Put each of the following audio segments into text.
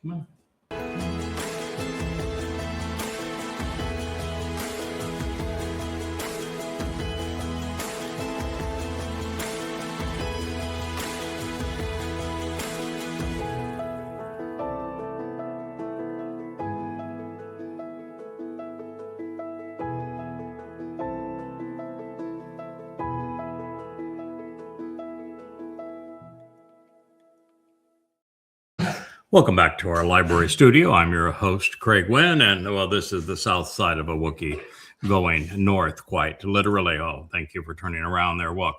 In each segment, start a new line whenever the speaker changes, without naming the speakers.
Come on. Welcome back to our library studio. I'm your host, Craig Winn, and well, this is the south side of a Wookiee going north, quite literally. Oh, thank you for turning around there, Wook.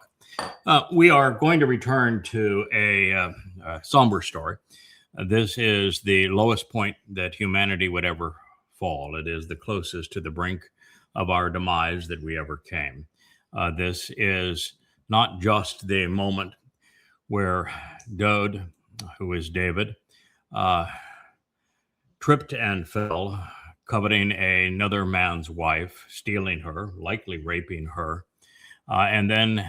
We are going to return to a somber story. This is the lowest point that humanity would ever fall. It is the closest to the brink of our demise that we ever came. This is not just the moment where Dowd, who is David, tripped and fell, coveting another man's wife, stealing her, likely raping her, and then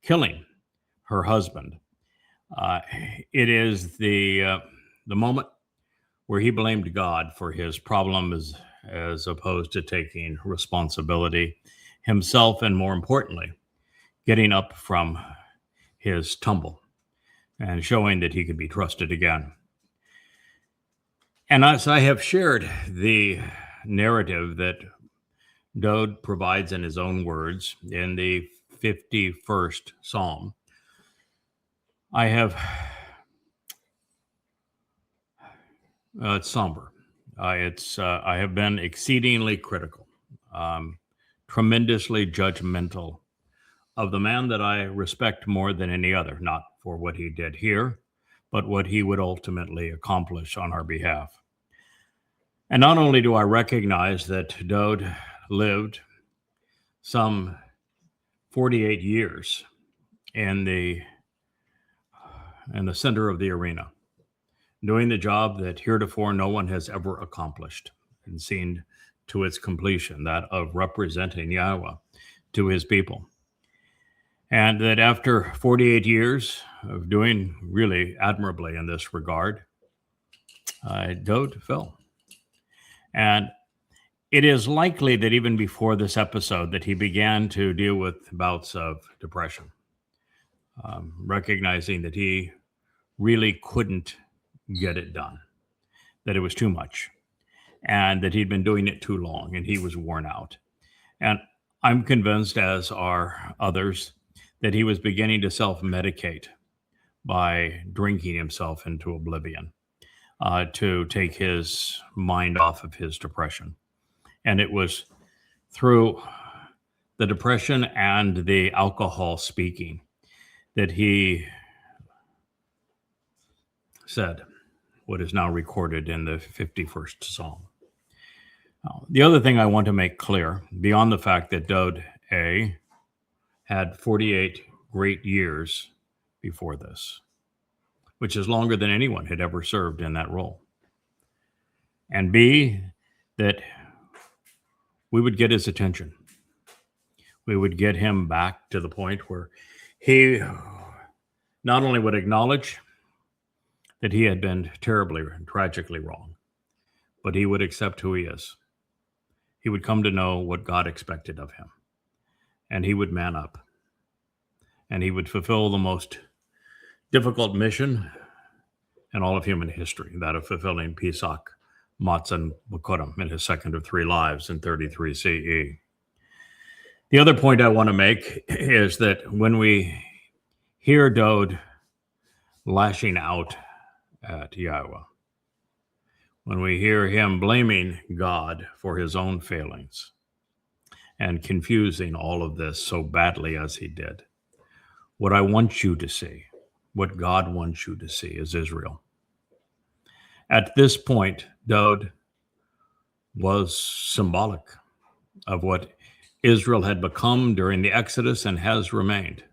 killing her husband. It is the moment where he blamed God for his problems as opposed to taking responsibility himself, and more importantly, getting up from his tumble and showing that he could be trusted again. And as I have shared the narrative that Dowd provides in his own words in the 51st Psalm, it's somber. I have been exceedingly critical, tremendously judgmental of the man that I respect more than any other, not for what he did here, but what he would ultimately accomplish on our behalf. And not only do I recognize that Dowd lived some 48 years in the center of the arena, doing the job that heretofore no one has ever accomplished and seen to its completion, that of representing Yahowah to his people. And that after 48 years of doing really admirably in this regard, Dowd fell. And it is likely that even before this episode that he began to deal with bouts of depression, recognizing that he really couldn't get it done, that it was too much, and that he'd been doing it too long and he was worn out. And I'm convinced, as are others, that he was beginning to self-medicate by drinking himself into oblivion to take his mind off of his depression. And it was through the depression and the alcohol speaking that he said what is now recorded in the 51st Psalm. Now, the other thing I want to make clear, beyond the fact that Dowd had 48 great years before this, which is longer than anyone had ever served in that role. And B, that we would get his attention. We would get him back to the point where he not only would acknowledge that he had been terribly and tragically wrong, but he would accept who he is. He would come to know what God expected of him. And he would man up. And he would fulfill the most difficult mission in all of human history, that of fulfilling Pesach, Matzah, Bikurim in his second of three lives in 33 CE. The other point I want to make is that when we hear Dowd lashing out at Yahowah, when we hear him blaming God for his own failings and confusing all of this so badly as he did, what I want you to see, what God wants you to see, is Israel. At this point, Dowd was symbolic of what Israel had become during the Exodus and has remained.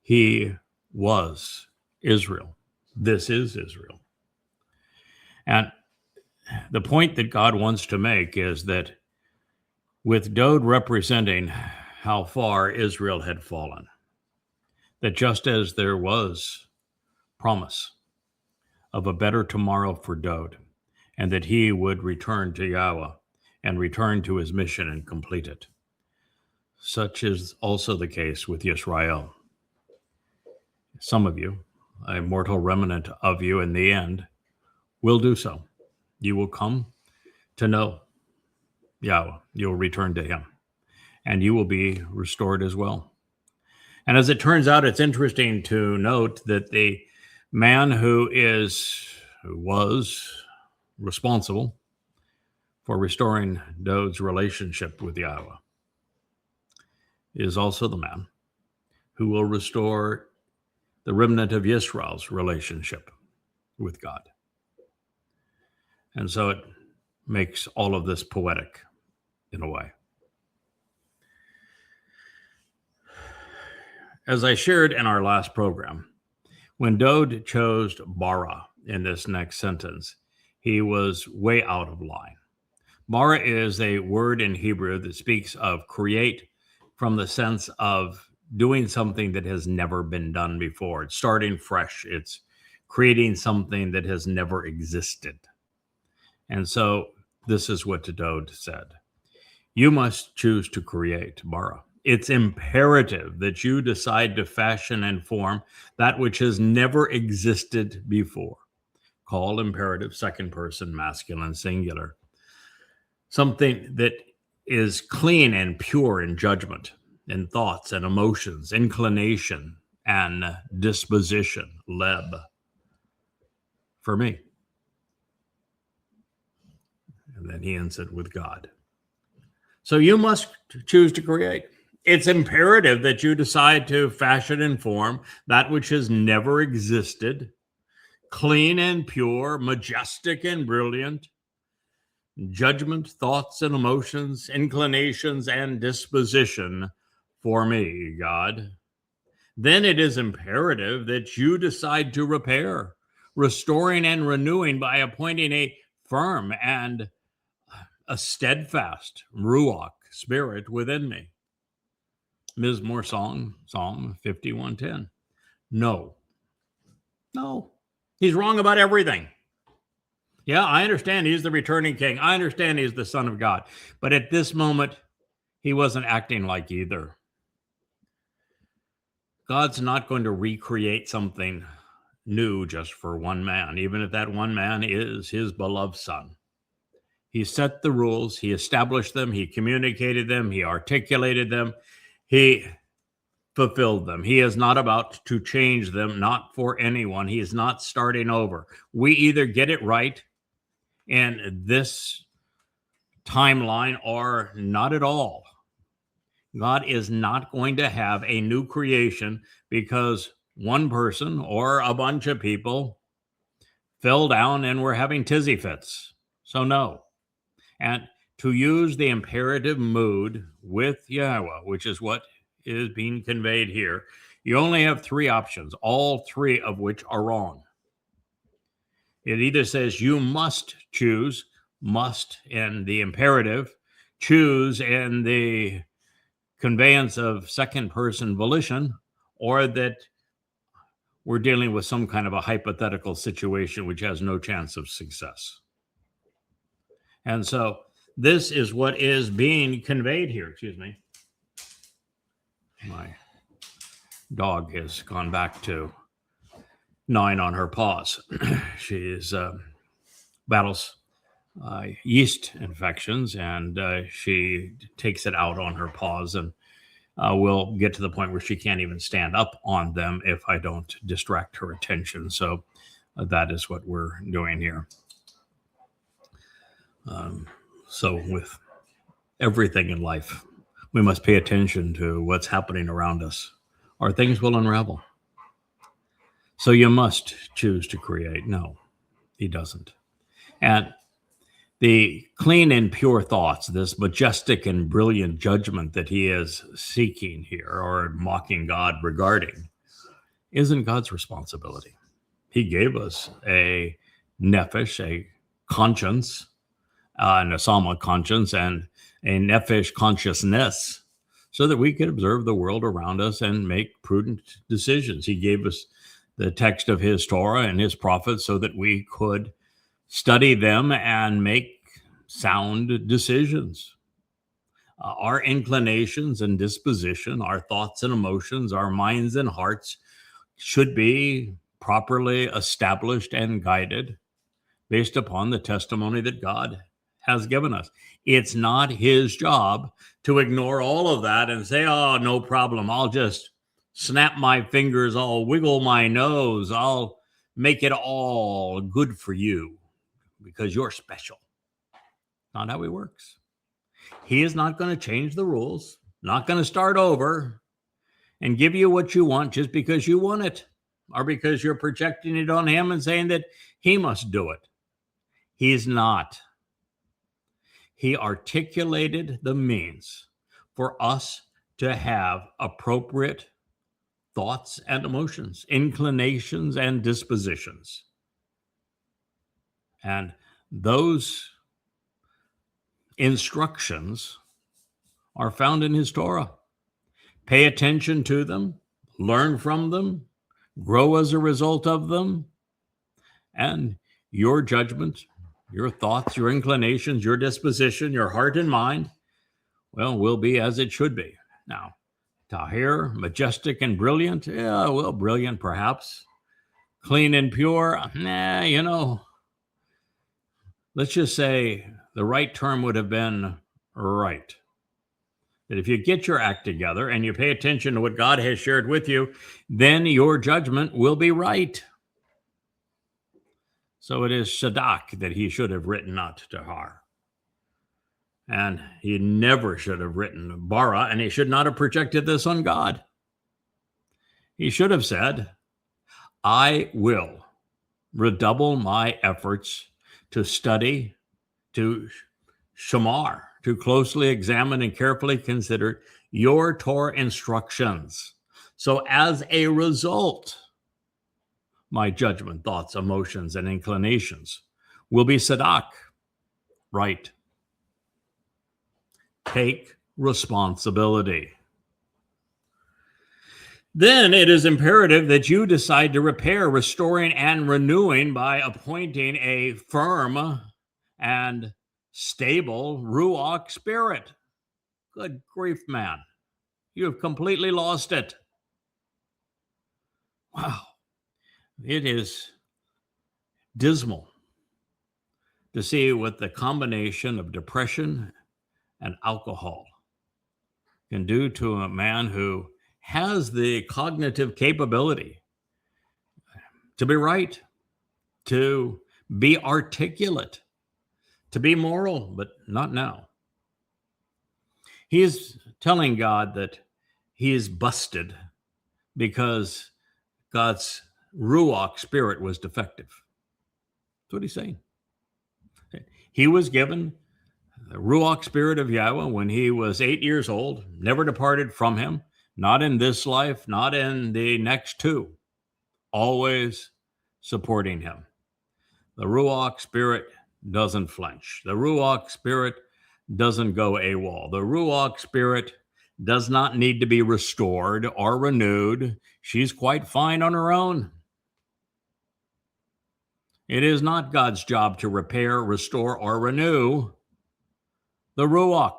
He was Israel. This is Israel. And the point that God wants to make is that with Dowd representing how far Israel had fallen, that just as there was promise of a better tomorrow for Dowd, and that he would return to Yahowah and return to his mission and complete it. Such is also the case with Yisrael. Some of you, a mortal remnant of you in the end, will do so. You will come to know Yahowah. You'll return to him, and you will be restored as well. And as it turns out, it's interesting to note that the man who was responsible for restoring Dowd's relationship with Yahowah is also the man who will restore the remnant of Yisrael's relationship with God. And so it makes all of this poetic in a way. As I shared in our last program, when Dowd chose Bara in this next sentence, he was way out of line. Bara is a word in Hebrew that speaks of create from the sense of doing something that has never been done before. It's starting fresh. It's creating something that has never existed. And so this is what Dowd said. You must choose to create, Bara. It's imperative that you decide to fashion and form that which has never existed before. Call imperative, second person, masculine, singular. Something that is clean and pure in judgment, in thoughts and emotions, inclination and disposition, leb, for me. And then he ends it with God. So you must choose to create. It's imperative that you decide to fashion and form that which has never existed, clean and pure, majestic and brilliant, judgment, thoughts and emotions, inclinations and disposition for me, God. Then it is imperative that you decide to repair, restoring and renewing by appointing a firm and a steadfast Ruwach spirit within me. Mizmowr song, Psalm 51:10. No. He's wrong about everything. Yeah, I understand he's the returning king. I understand he's the Son of God. But at this moment, he wasn't acting like either. God's not going to recreate something new just for one man, even if that one man is his beloved son. He set the rules, he established them, he communicated them, he articulated them, he fulfilled them. He is not about to change them, not for anyone. He is not starting over. We either get it right in this timeline or not at all. God is not going to have a new creation because one person or a bunch of people fell down and were having tizzy fits. So no. And to use the imperative mood with Yahowah, which is what is being conveyed here, you only have three options, all three of which are wrong. It either says you must choose, must in the imperative, choose in the conveyance of second person volition, or that we're dealing with some kind of a hypothetical situation which has no chance of success. And so this is what is being conveyed here. Excuse me. My dog has gone back to gnawing on her paws. She battles yeast infections, and she takes it out on her paws, and will get to the point where she can't even stand up on them if I don't distract her attention. So that is what we're doing here. So with everything in life, we must pay attention to what's happening around us, or things will unravel. So you must choose to create. No, he doesn't. And the clean and pure thoughts, this majestic and brilliant judgment that he is seeking here or mocking God regarding, isn't God's responsibility. He gave us a nephesh, a conscience, an asama conscience, and a nephesh consciousness, so that we could observe the world around us and make prudent decisions. He gave us the text of his Torah and his prophets so that we could study them and make sound decisions. Our inclinations and disposition, our thoughts and emotions, our minds and hearts should be properly established and guided based upon the testimony that God has given us. It's not his job to ignore all of that and say, oh, no problem. I'll just snap my fingers. I'll wiggle my nose. I'll make it all good for you because you're special. Not how he works. He is not going to change the rules, not going to start over and give you what you want just because you want it or because you're projecting it on him and saying that he must do it. He's not. He articulated the means for us to have appropriate thoughts and emotions, inclinations and dispositions. And those instructions are found in his Torah. Pay attention to them, learn from them, grow as a result of them, and your judgment, your thoughts, your inclinations, your disposition, your heart and mind, well, will be as it should be. Now, tahir, majestic and brilliant, yeah, well, brilliant perhaps. Clean and pure, let's just say the right term would have been right. That if you get your act together and you pay attention to what God has shared with you, then your judgment will be right. So it is Shadak that he should have written, not Tahar. And he never should have written Bara, and he should not have projected this on God. He should have said, I will redouble my efforts to study, to shamar, to closely examine and carefully consider your Torah instructions. So as a result, my judgment, thoughts, emotions, and inclinations will be sadak, right. Take responsibility. Then it is imperative that you decide to repair, restoring, and renewing by appointing a firm and stable Ruwach spirit. Good grief, man. You have completely lost it. Wow. It is dismal to see what the combination of depression and alcohol can do to a man who has the cognitive capability to be right, to be articulate, to be moral, but not now. He is telling God that he is busted because God's Ruwach spirit was defective. That's what he's saying. He was given the Ruwach spirit of Yahowah when he was 8 years old, never departed from him, not in this life, not in the next two, always supporting him. The Ruwach spirit doesn't flinch. The Ruwach spirit doesn't go AWOL. The Ruwach spirit does not need to be restored or renewed. She's quite fine on her own. It is not God's job to repair, restore, or renew the Ruwach.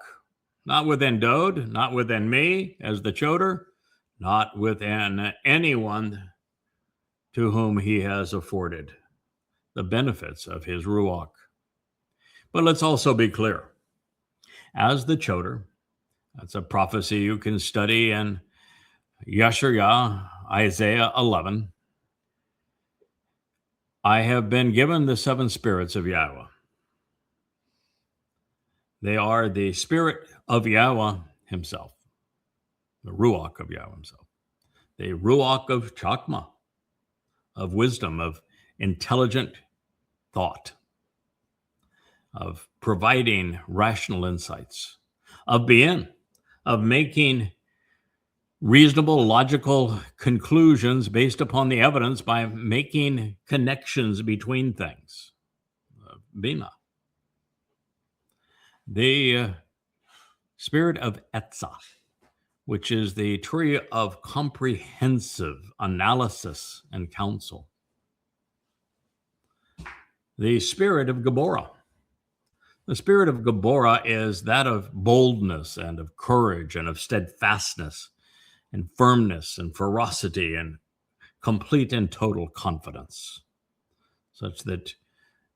Not within Dowd, not within me as the choder, not within anyone to whom he has afforded the benefits of his Ruwach. But let's also be clear. As the choder, that's a prophecy you can study in Yeshayahu, Isaiah 11. I have been given the seven spirits of Yahowah. They are the spirit of Yahowah himself, the Ruwach of Yahowah himself, the Ruwach of Chakma, of wisdom, of intelligent thought, of providing rational insights, of being, of making reasonable, logical conclusions based upon the evidence by making connections between things. Bina. The spirit of Etzah, which is the tree of comprehensive analysis and counsel. The spirit of Gibowrah. The spirit of Gibowrah is that of boldness and of courage and of steadfastness and firmness and ferocity and complete and total confidence, such that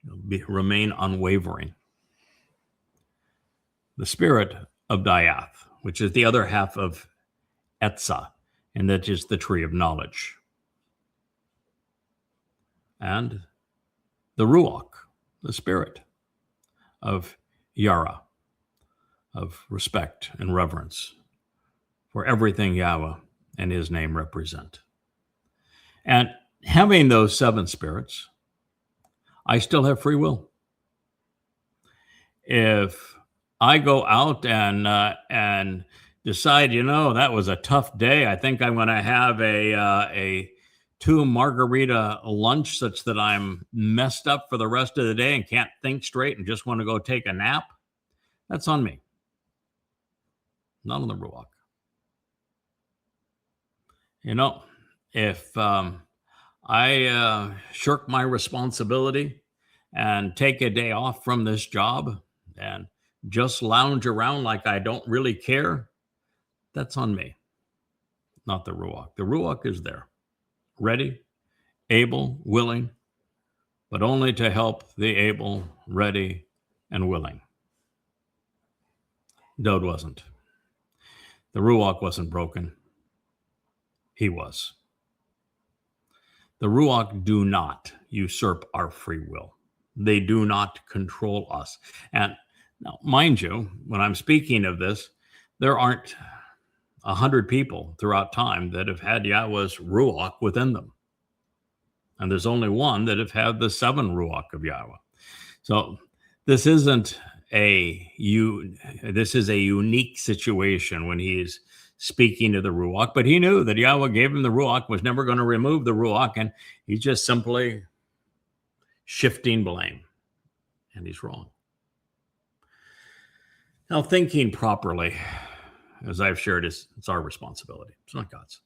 you'll remain unwavering. The spirit of Diath, which is the other half of Etzah, and that is the tree of knowledge. And the Ruwach, the spirit of Yara, of respect and reverence for everything Yahowah and his name represent. And having those 7 spirits, I still have free will. If I go out and decide, that was a tough day, I think I'm going to have a 2 margarita lunch such that I'm messed up for the rest of the day and can't think straight and just want to go take a nap, that's on me, not on the Ruwach. If I shirk my responsibility and take a day off from this job and just lounge around like I don't really care, that's on me, not the Ruwach. The Ruwach is there, ready, able, willing, but only to help the able, ready, and willing. Dowd wasn't. The Ruwach wasn't broken. He was. The Ruwach do not usurp our free will. They do not control us. And now, mind you, when I'm speaking of this, there aren't 100 people throughout time that have had Yahowah's Ruwach within them. And there's only one that have had the 7 Ruwach of Yahowah. So this is a unique situation when he's speaking to the Ruwach, but he knew that Yahowah gave him the Ruwach, was never going to remove the Ruwach, and he's just simply shifting blame. And he's wrong. Now, thinking properly, as I've shared, it's our responsibility. It's not God's.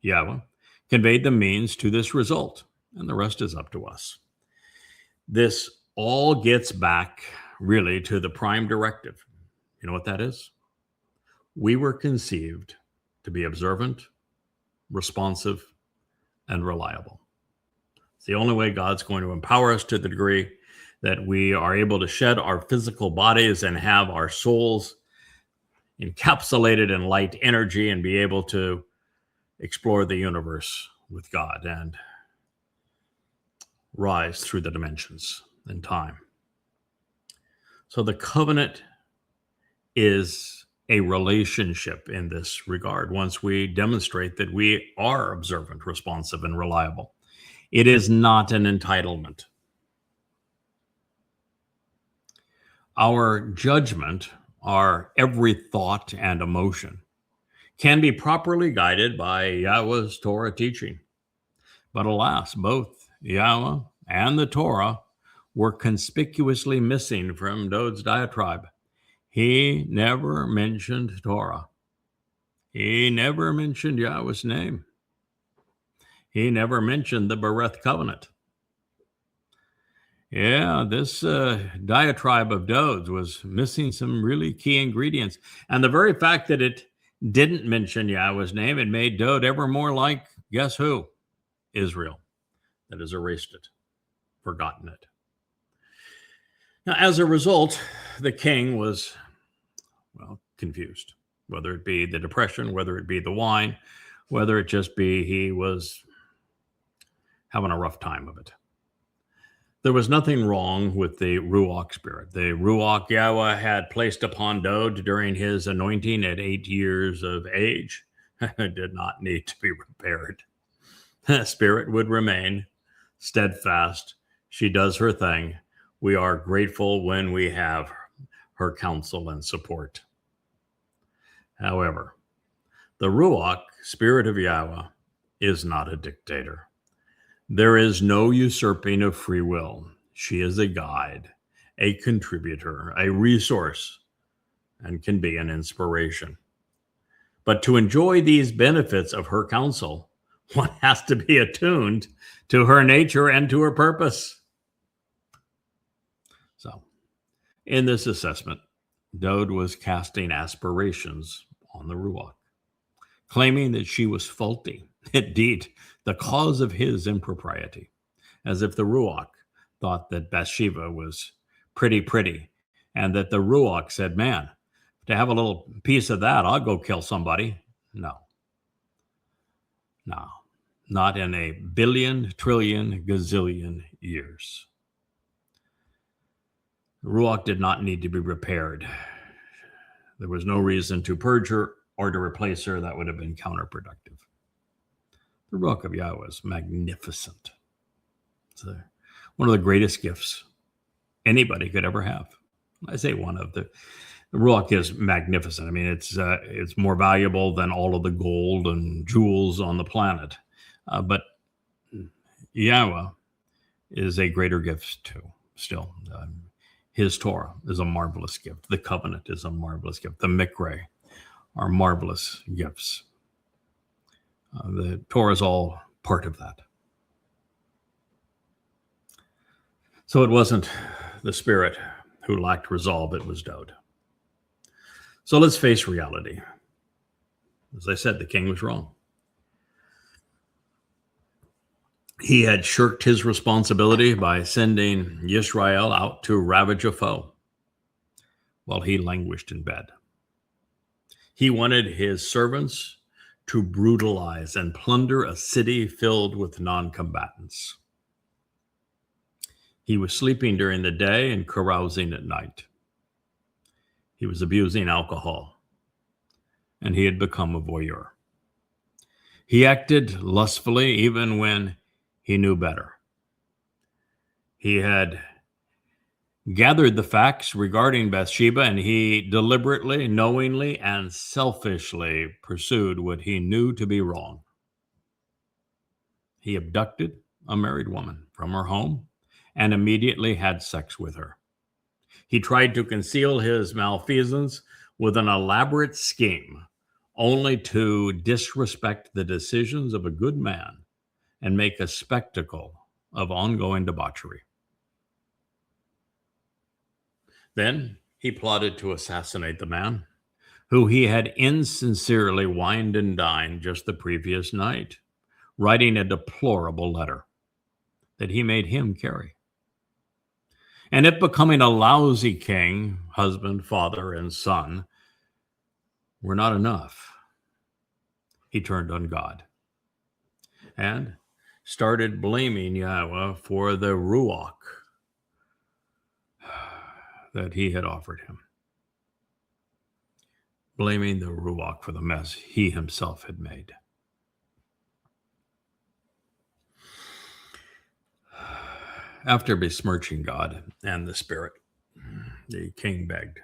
Yahowah conveyed the means to this result, and the rest is up to us. This all gets back, really, to the prime directive. You know what that is? We were conceived to be observant, responsive, and reliable. It's the only way God's going to empower us to the degree that we are able to shed our physical bodies and have our souls encapsulated in light energy and be able to explore the universe with God and rise through the dimensions and time. So the covenant is a relationship in this regard. Once we demonstrate that we are observant, responsive, and reliable, it is not an entitlement. Our judgment, our every thought and emotion, can be properly guided by Yahowah's Torah teaching. But alas, both Yahowah and the Torah were conspicuously missing from Dowd's diatribe. He never mentioned Torah. He never mentioned Yahowah's name. He never mentioned the Bereth covenant. Yeah, this diatribe of Dowd's was missing some really key ingredients. And the very fact that it didn't mention Yahowah's name, it made Dowd ever more like, guess who? Israel, that has erased it, forgotten it. Now, as a result, the king was, confused, whether it be the depression, whether it be the wine, whether it just be he was having a rough time of it. There was nothing wrong with the Ruwach spirit. The Ruwach Yahowah had placed upon Dowd during his anointing at 8 years of age did not need to be repaired. The spirit would remain steadfast. She does her thing. We are grateful when we have her counsel and support. However, the Ruwach, spirit of Yahowah, is not a dictator. There is no usurping of free will. She is a guide, a contributor, a resource, and can be an inspiration. But to enjoy these benefits of her counsel, one has to be attuned to her nature and to her purpose. So, in this assessment, Dowd was casting aspirations on the Ruwach, claiming that she was faulty, indeed, the cause of his impropriety, as if the Ruwach thought that Bathsheba was pretty, and that the Ruwach said, man, to have a little piece of that, I'll go kill somebody. No, not in a billion, trillion, gazillion years. The Ruwach did not need to be repaired. There was no reason to purge her or to replace her. That would have been counterproductive. The Ruwach of Yahowah is magnificent. It's one of the greatest gifts anybody could ever have. I say one of the Ruwach is magnificent. I mean, it's more valuable than all of the gold and jewels on the planet. But Yahowah is a greater gift too, still. His Torah is a marvelous gift. The covenant is a marvelous gift. The Mikra are marvelous gifts. The Torah is all part of that. So it wasn't the spirit who lacked resolve, it was Dowd. So let's face reality. As I said, the king was wrong. He had shirked his responsibility by sending Yisrael out to ravage a foe while he languished in bed. He wanted his servants to brutalize and plunder a city filled with non-combatants. He was sleeping during the day and carousing at night. He was abusing alcohol, and he had become a voyeur. He acted lustfully even when he knew better. He had gathered the facts regarding Bathsheba, and he deliberately, knowingly, and selfishly pursued what he knew to be wrong. He abducted a married woman from her home and immediately had sex with her. He tried to conceal his malfeasance with an elaborate scheme, only to disrespect the decisions of a good man and make a spectacle of ongoing debauchery. Then he plotted to assassinate the man who he had insincerely wined and dined just the previous night, writing a deplorable letter that he made him carry. And if becoming a lousy king, husband, father, and son were not enough, he turned on God and started blaming Yahowah for the Ruwach that he had offered him. Blaming the Ruwach for the mess he himself had made. After besmirching God and the Spirit, the king begged,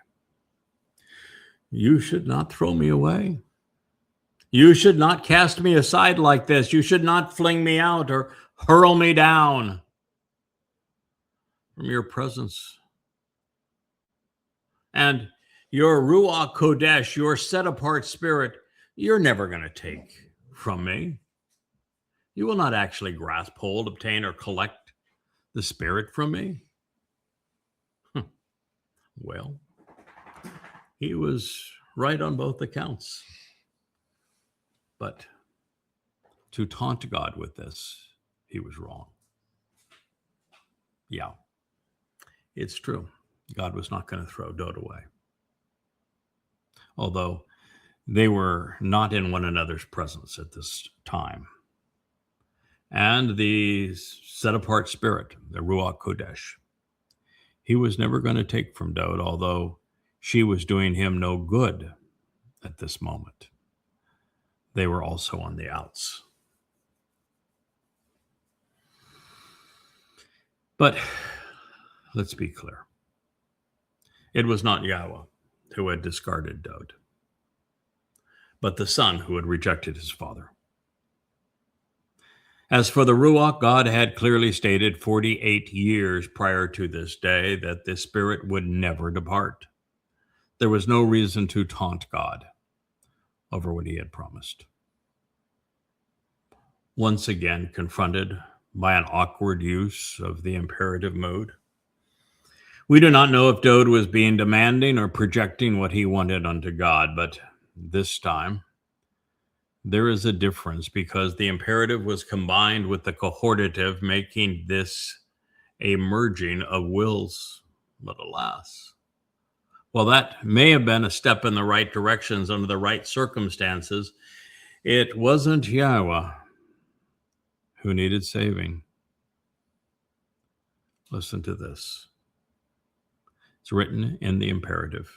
"You should not throw me away. You should not cast me aside like this. You should not fling me out or hurl me down from your presence. And your Ruach Kodesh, your set-apart spirit, you're never going to take from me. You will not actually grasp hold, obtain, or collect the spirit from me." Well, he was right on both accounts. But to taunt God with this, he was wrong. Yeah, it's true. God was not going to throw Dowd away. Although they were not in one another's presence at this time. And the set-apart spirit, the Ruach Kodesh, he was never going to take from Dowd, although she was doing him no good at this moment. They were also on the outs. But let's be clear. It was not Yahowah who had discarded Dowd, but the son who had rejected his father. As for the Ruwach, God had clearly stated 48 years prior to this day that the spirit would never depart. There was no reason to taunt God over what he had promised. Once again confronted by an awkward use of the imperative mode. We do not know if Dowd was being demanding or projecting what he wanted onto God, but this time there is a difference because the imperative was combined with the cohortative, making this a merging of wills. But alas, while that may have been a step in the right directions under the right circumstances, it wasn't Yahowah who needed saving. Listen to this. It's written in the imperative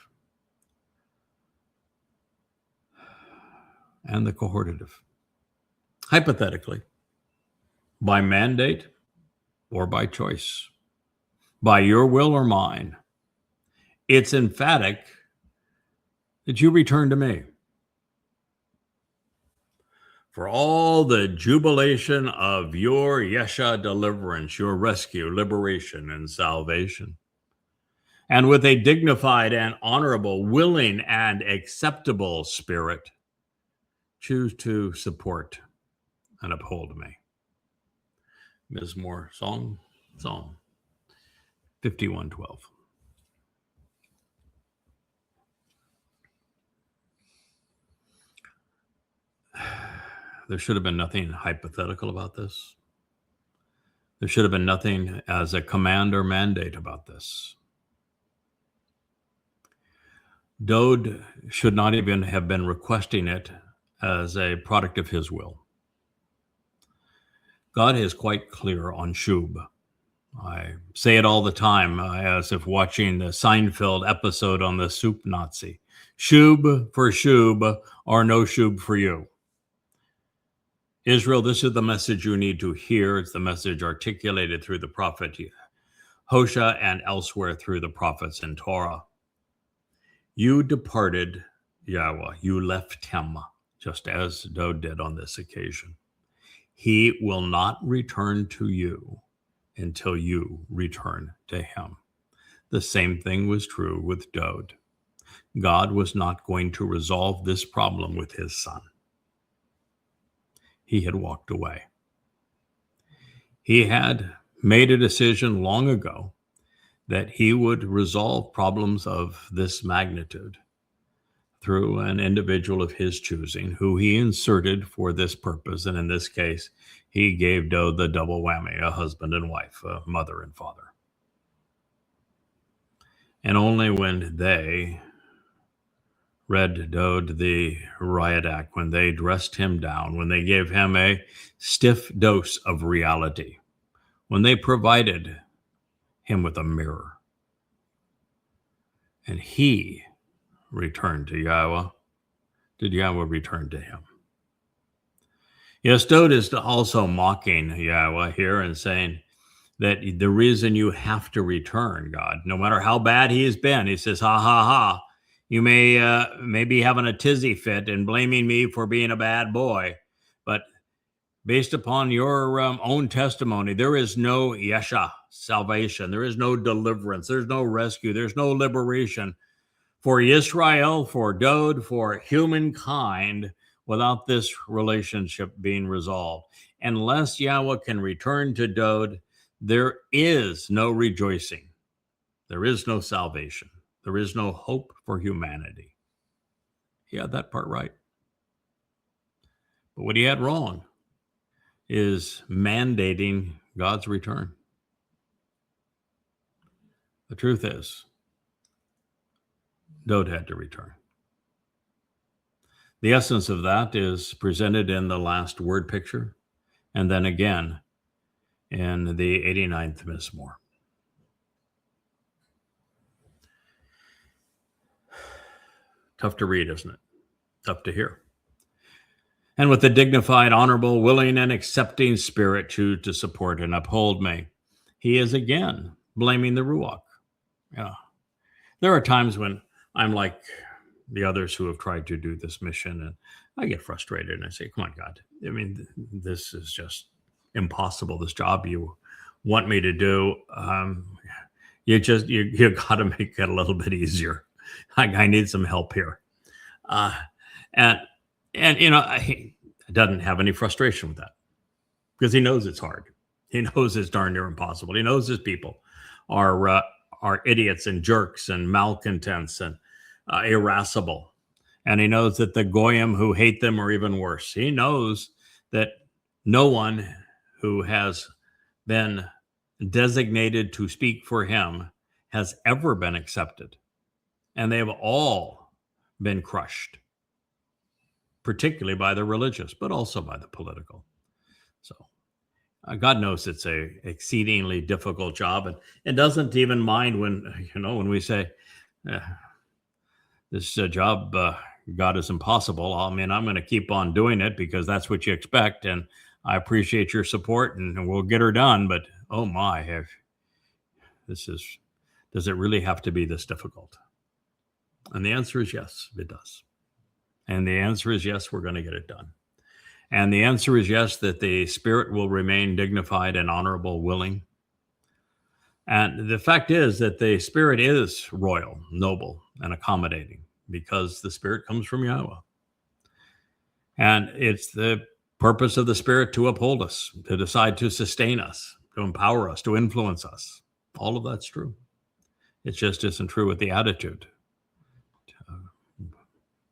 and the cohortative. Hypothetically, by mandate or by choice, by your will or mine, it's emphatic that you return to me. For all the jubilation of your Yesha deliverance, your rescue, liberation, and salvation. And with a dignified and honorable, willing and acceptable spirit, choose to support and uphold me. Mizmowr Psalm 51:12. There should have been nothing hypothetical about this. There should have been nothing as a command or mandate about this. Dowd should not even have been requesting it as a product of his will. God is quite clear on shub. I say it all the time as if watching the Seinfeld episode on the soup Nazi. Shub for shub or no shub for you. Israel, this is the message you need to hear. It's the message articulated through the prophet Hosea and elsewhere through the prophets in Torah. You departed Yahowah. You left him, just as Dowd did on this occasion. He will not return to you until you return to him. The same thing was true with Dowd. God was not going to resolve this problem with his son. He had walked away. He had made a decision long ago that he would resolve problems of this magnitude through an individual of his choosing, who he inserted for this purpose. And in this case, he gave Dowd the double whammy, a husband and wife, a mother and father. And only when they read Dowd the riot act, when they dressed him down, when they gave him a stiff dose of reality, when they provided him with a mirror, and he returned to Yahowah, did Yahowah return to him? Yes, Dowd is also mocking Yahowah here and saying that the reason you have to return, God, no matter how bad he has been, he says, ha, ha, ha, you may be having a tizzy fit and blaming me for being a bad boy, but based upon your own testimony, there is no Yesha, salvation. There is no deliverance. There's no rescue. There's no liberation for Israel, for Dowd, for humankind without this relationship being resolved. Unless Yahowah can return to Dowd, there is no rejoicing. There is no salvation. There is no hope for humanity. He had that part right. But what he had wrong is mandating God's return. The truth is, Dowd had to return. The essence of that is presented in the last word picture, and then again in the 89th Mizmowr. Tough to read, isn't it? Tough to hear. And with a dignified, honorable, willing, and accepting spirit, choose to support and uphold me. He is again blaming the Ruwach. Yeah. There are times when I'm like the others who have tried to do this mission, and I get frustrated and I say, come on, God. I mean, this is just impossible. This job you want me to do, you got to make it a little bit easier. I need some help here. And And, he doesn't have any frustration with that because he knows it's hard. He knows it's darn near impossible. He knows his people are idiots and jerks and malcontents and irascible. And he knows that the goyim who hate them are even worse. He knows that no one who has been designated to speak for him has ever been accepted. And they have all been crushed, particularly by the religious, but also by the political. So God knows it's a exceedingly difficult job, and doesn't even mind when we say this job, God, is impossible. I mean, I'm going to keep on doing it because that's what you expect, and I appreciate your support, and we'll get her done. But oh my, does it really have to be this difficult? And the answer is yes, it does. And the answer is yes, we're going to get it done. And the answer is yes, that the spirit will remain dignified and honorable, willing. And the fact is that the spirit is royal, noble, and accommodating because the spirit comes from Yahowah. And it's the purpose of the spirit to uphold us, to decide to sustain us, to empower us, to influence us. All of that's true. It just isn't true with the attitude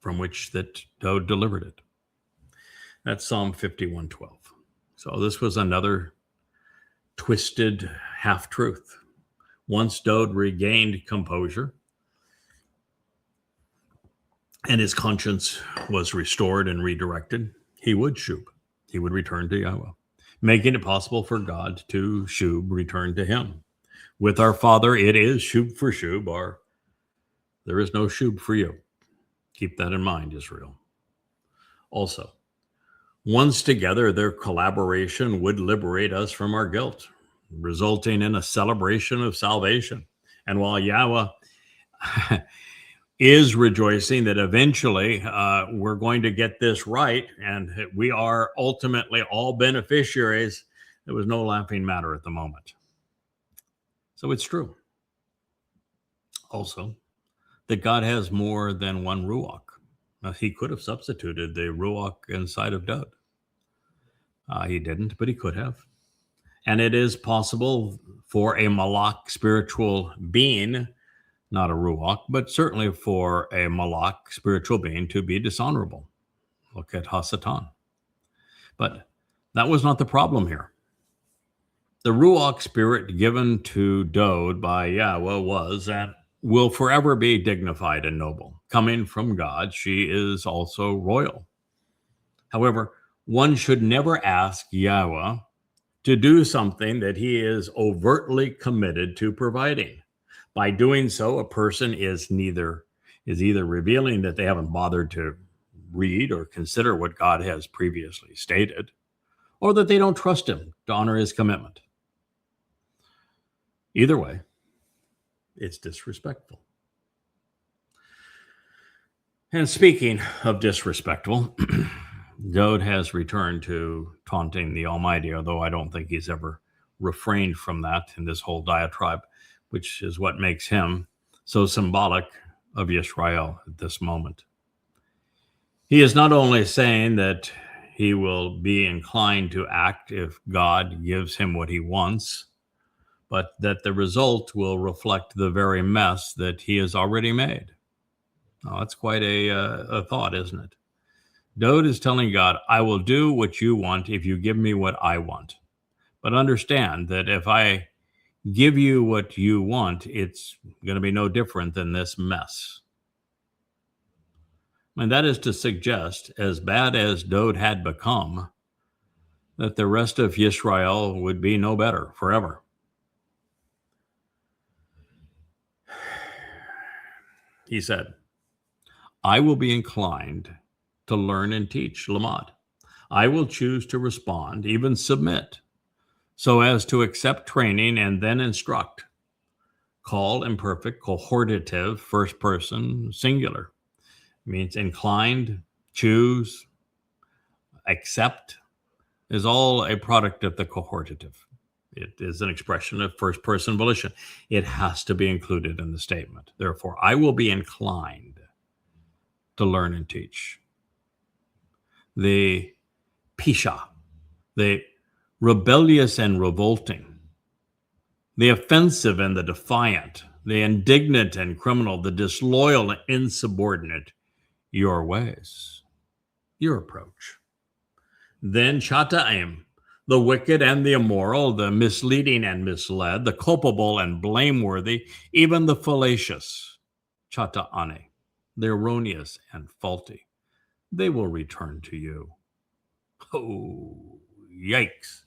from which that Dowd delivered it. That's Psalm 51:12. So this was another twisted half-truth. Once Dowd regained composure and his conscience was restored and redirected, he would shub. He would return to Yahowah, making it possible for God to return to him. With our Father, it is shub for shub, or there is no shub for you. Keep that in mind, Israel. Also, once together, their collaboration would liberate us from our guilt, resulting in a celebration of salvation. And while Yahowah is rejoicing that eventually we're going to get this right and we are ultimately all beneficiaries, it was no laughing matter at the moment. So it's true. Also, that God has more than one Ruwach. Now, he could have substituted the Ruwach inside of Dowd. He didn't, but he could have. And it is possible for a malach spiritual being, not a Ruwach, but certainly for a malach spiritual being to be dishonorable. Look at Hasatan. But that was not the problem here. The Ruwach spirit given to Dowd by Yahowah was and will forever be dignified and noble. Coming from God, she is also royal. However, one should never ask Yahowah to do something that he is overtly committed to providing. By doing so, a person is either revealing that they haven't bothered to read or consider what God has previously stated, or that they don't trust him to honor his commitment. Either way, it's disrespectful. And speaking of disrespectful, Dowd has returned to taunting the Almighty, although I don't think he's ever refrained from that in this whole diatribe, which is what makes him so symbolic of Israel at this moment. He is not only saying that he will be inclined to act if God gives him what he wants, but that the result will reflect the very mess that he has already made. Oh, that's quite a thought, isn't it? Dowd is telling God, I will do what you want if you give me what I want. But understand that if I give you what you want, it's going to be no different than this mess. And that is to suggest, as bad as Dowd had become, that the rest of Yisrael would be no better forever. He said, I will be inclined to learn and teach, lamad. I will choose to respond, even submit, so as to accept training and then instruct. Call imperfect, cohortative, first person, singular. It means inclined, choose, accept is all a product of the cohortative. It is an expression of first person volition. It has to be included in the statement. Therefore, I will be inclined to learn and teach. the pisha, the rebellious and revolting, the offensive and the defiant, the indignant and criminal, the disloyal and insubordinate, your ways, your approach. Then chataim, the wicked and the immoral, the misleading and misled, the culpable and blameworthy, even the fallacious, chataane, the erroneous and faulty, they will return to you. Oh, yikes.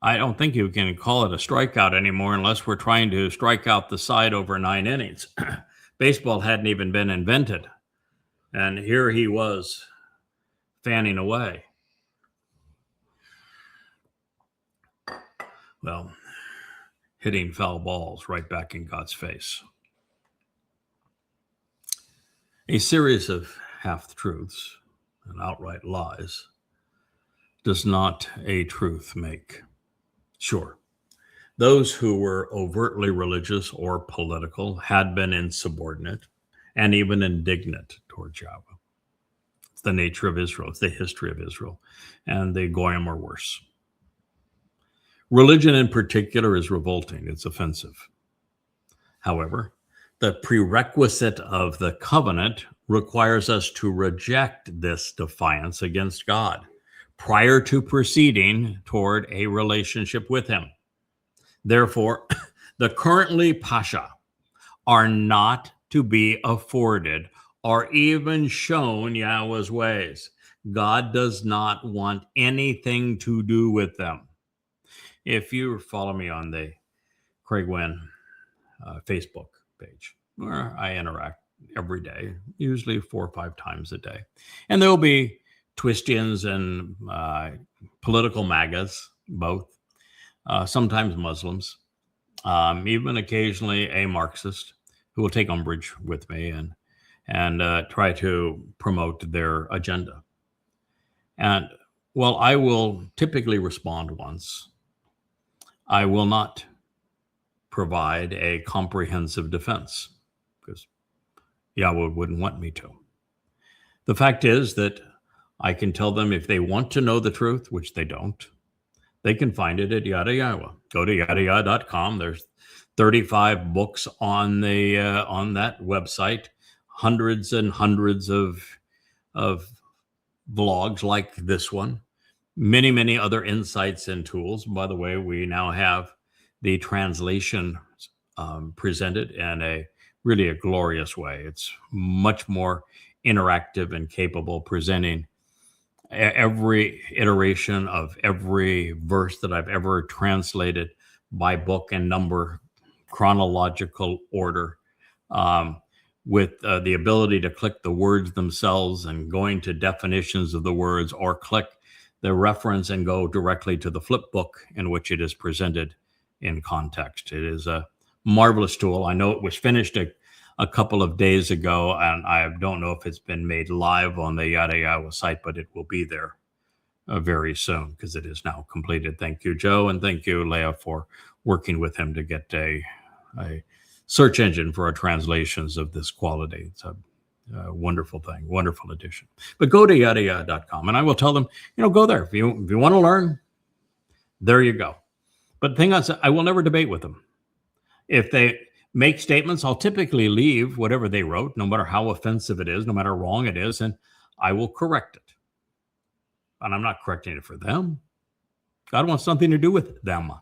I don't think you can call it a strikeout anymore unless we're trying to strike out the side over 9 innings. Baseball hadn't even been invented. And here he was fanning away. Well, hitting foul balls right back in God's face. A series of half-truths and outright lies does not a truth make. Sure, those who were overtly religious or political had been insubordinate and even indignant towards Yahowah. It's the nature of Israel. It's the history of Israel. And the Goyim are worse. Religion in particular is revolting. It's offensive. However, the prerequisite of the covenant requires us to reject this defiance against God prior to proceeding toward a relationship with him. Therefore, the currently pasha are not to be afforded or even shown Yahowah's ways. God does not want anything to do with them. If you follow me on the Craig Winn Facebook page, where I interact every day, usually 4 or 5 times a day, and there will be Twistians and political MAGAs, both, sometimes Muslims, even occasionally a Marxist who will take umbrage with me and try to promote their agenda. And while I will typically respond once, I will not provide a comprehensive defense because Yahowah wouldn't want me to. The fact is that I can tell them if they want to know the truth, which they don't, they can find it at Yahowah. Go to yahowah.com. There's 35 books on the on that website, hundreds and hundreds of vlogs like this one, many other insights and tools. By the way, we now have the translation presented in a really a glorious way. It's much more interactive and capable, presenting every iteration of every verse that I've ever translated by book and number, chronological order, with the ability to click the words themselves and going to definitions of the words, or click the reference and go directly to the flip book in which it is presented in context. It is a marvelous tool. I know it was finished a couple of days ago, and I don't know if it's been made live on the Yahowah site, but it will be there very soon because it is now completed. Thank you, Joe, and thank you, Leah, for working with him to get a search engine for our translations of this quality. It's a wonderful thing, wonderful addition. But go to yahowah.com, and I will tell them, go there. If you want to learn, there you go. But the thing is, I will never debate with them. If they make statements, I'll typically leave whatever they wrote, no matter how offensive it is, no matter how wrong it is, and I will correct it. And I'm not correcting it for them. God wants something to do with them.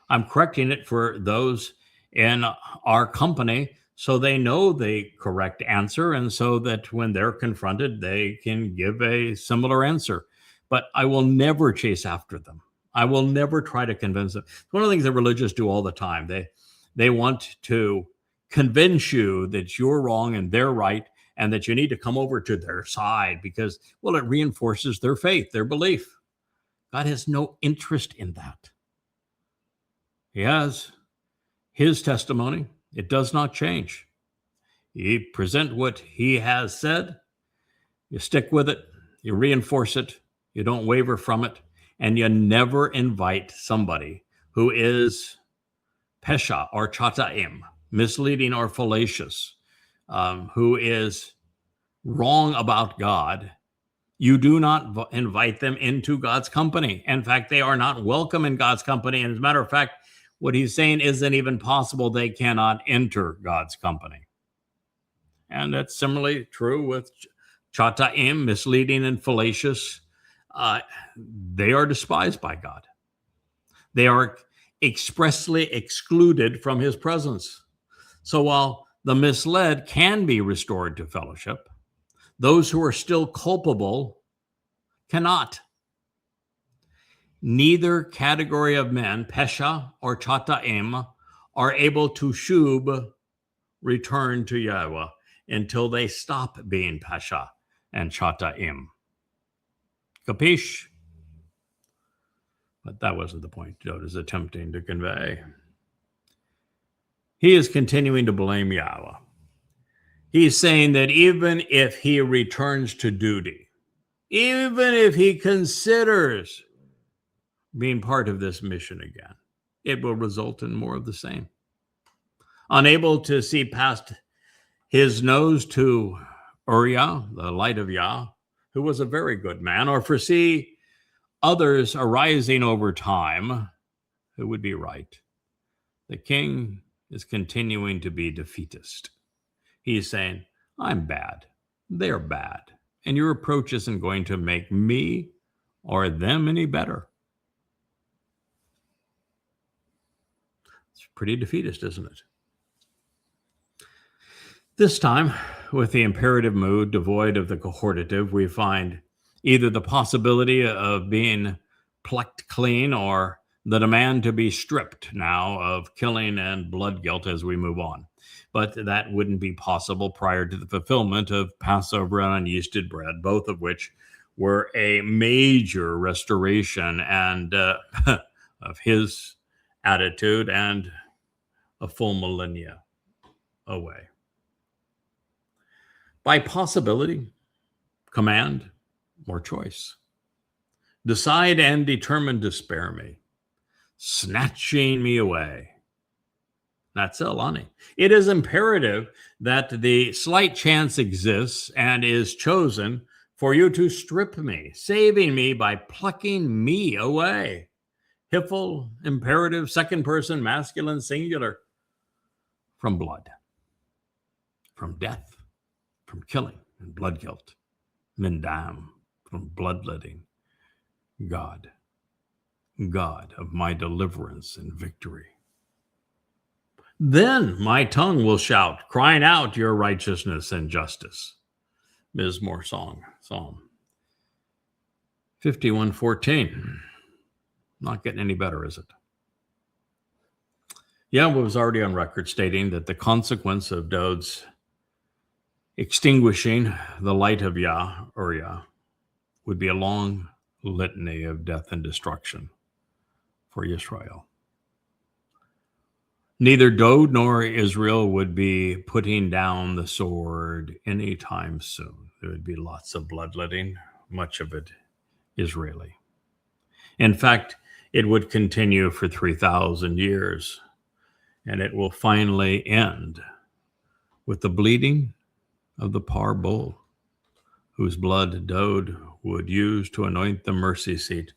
I'm correcting it for those in our company so they know the correct answer, and so that when they're confronted, they can give a similar answer. But I will never chase after them. I will never try to convince them. It's one of the things that religious do all the time. They want to convince you that you're wrong and they're right, and that you need to come over to their side because, well, it reinforces their faith, their belief. God has no interest in that. He has his testimony. It does not change. You present what he has said, you stick with it, you reinforce it, you don't waver from it, and you never invite somebody who is pesha or chataim, misleading or fallacious, who is wrong about God, you do not invite them into God's company. In fact, they are not welcome in God's company. And as a matter of fact, what he's saying isn't even possible. They cannot enter God's company. And that's similarly true with chataim, misleading and fallacious. They are despised by God. They are expressly excluded from his presence. So while the misled can be restored to fellowship, those who are still culpable cannot. Neither category of men, pesha or chataim, are able to shub, return to Yahowah, until they stop being pesha and chataim. Capish? But that wasn't the point Dowd is attempting to convey. He is continuing to blame Yahowah. He's saying that even if he returns to duty, even if he considers being part of this mission again, it will result in more of the same. Unable to see past his nose to Uriah, the light of Yah, who was a very good man, or foresee others arising over time who would be right. The king is continuing to be defeatist. He's saying, I'm bad, they're bad, and your approach isn't going to make me or them any better. It's pretty defeatist, isn't it? This time, with the imperative mood devoid of the cohortative, we find either the possibility of being plucked clean or the demand to be stripped now of killing and blood guilt as we move on. But that wouldn't be possible prior to the fulfillment of Passover and unyeasted bread, both of which were a major restoration and of his attitude and a full millennia away. By possibility, command, or choice. Decide and determine to spare me, snatching me away. That's Elani. It is imperative that the slight chance exists and is chosen for you to strip me, saving me by plucking me away. Hiphil, imperative, second person, masculine, singular, from blood, from death, from killing and blood guilt, mindam, from bloodletting. God, God of my deliverance and victory. Then my tongue will shout, crying out your righteousness and justice. Mizmowr song, Psalm 51:14. Not getting any better, is it? Yahowah was already on record stating that the consequence of Dowd's extinguishing the light of Uriah would be a long litany of death and destruction for Israel. Neither Dowd nor Israel would be putting down the sword anytime soon. There would be lots of bloodletting, much of it Israeli. In fact, it would continue for 3,000 years, and it will finally end with the bleeding of the par bull, whose blood Dowd would use to anoint the mercy seat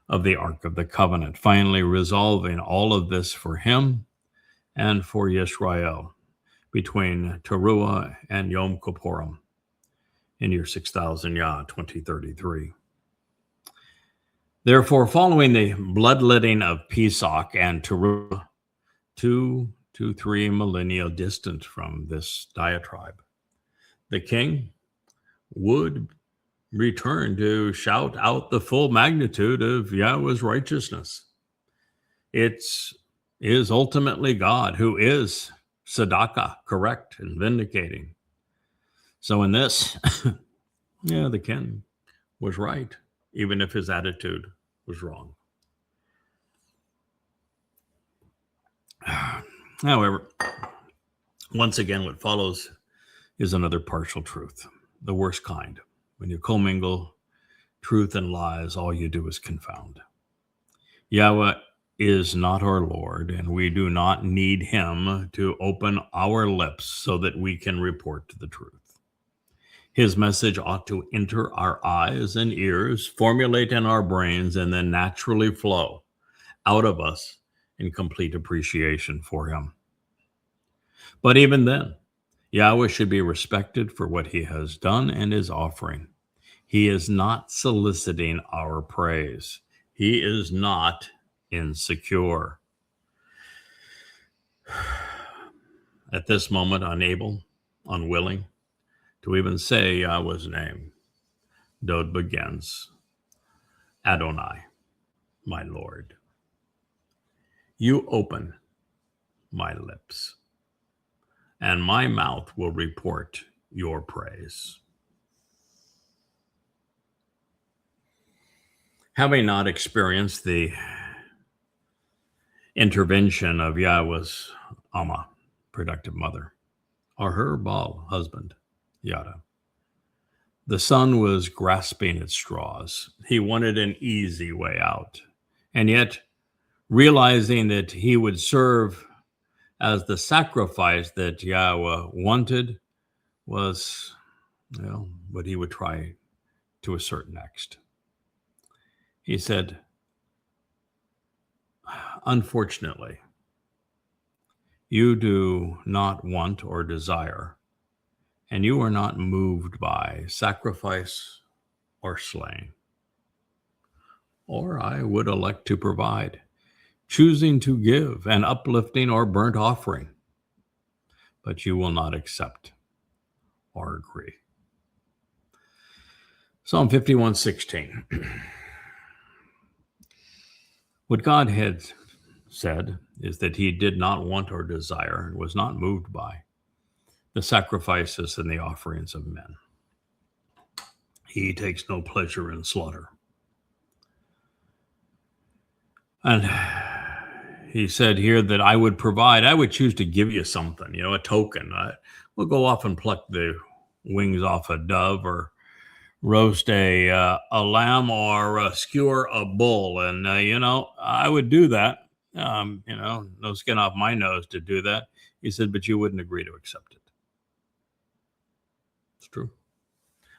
of the Ark of the Covenant, finally resolving all of this for him and for Yisrael between Teruah and Yom Kippurim in year 6000 Yah 2033. Therefore, following the bloodletting of Pesach and Teruah, 2 to 3 millennia distant from this diatribe, the king would return to shout out the full magnitude of Yahowah's righteousness. It is ultimately God who is tzedakah, correct and vindicating. So in this, the king was right, even if his attitude was wrong. However, once again, what follows is another partial truth, the worst kind. When you commingle truth and lies, all you do is confound. Yahowah is not our Lord, and we do not need him to open our lips so that we can report the truth. His message ought to enter our eyes and ears, formulate in our brains, and then naturally flow out of us in complete appreciation for him. But even then, Yahowah should be respected for what he has done and is offering. He is not soliciting our praise. He is not insecure. At this moment, unable, unwilling to even say Yahowah's name, Dowd begins, Adonai, my Lord. You open my lips, and my mouth will report your praise. Having not experienced the intervention of Yahowah's Amma, productive mother, or her Baal husband, Yada, the son was grasping at straws. He wanted an easy way out, and yet realizing that he would serve as the sacrifice that Yahowah wanted was, what he would try to assert next. He said, unfortunately, you do not want or desire, and you are not moved by sacrifice or slaying. Or I would elect to provide, choosing to give an uplifting or burnt offering, but you will not accept or agree. Psalm 51:16. What God had said is that he did not want or desire and was not moved by the sacrifices and the offerings of men. He takes no pleasure in slaughter. And he said here that I would provide, I would choose to give you something, a token. We'll go off and pluck the wings off a dove, or roast a lamb, or skewer a bull. And, I would do that. No skin off my nose to do that. He said, but you wouldn't agree to accept it. It's true.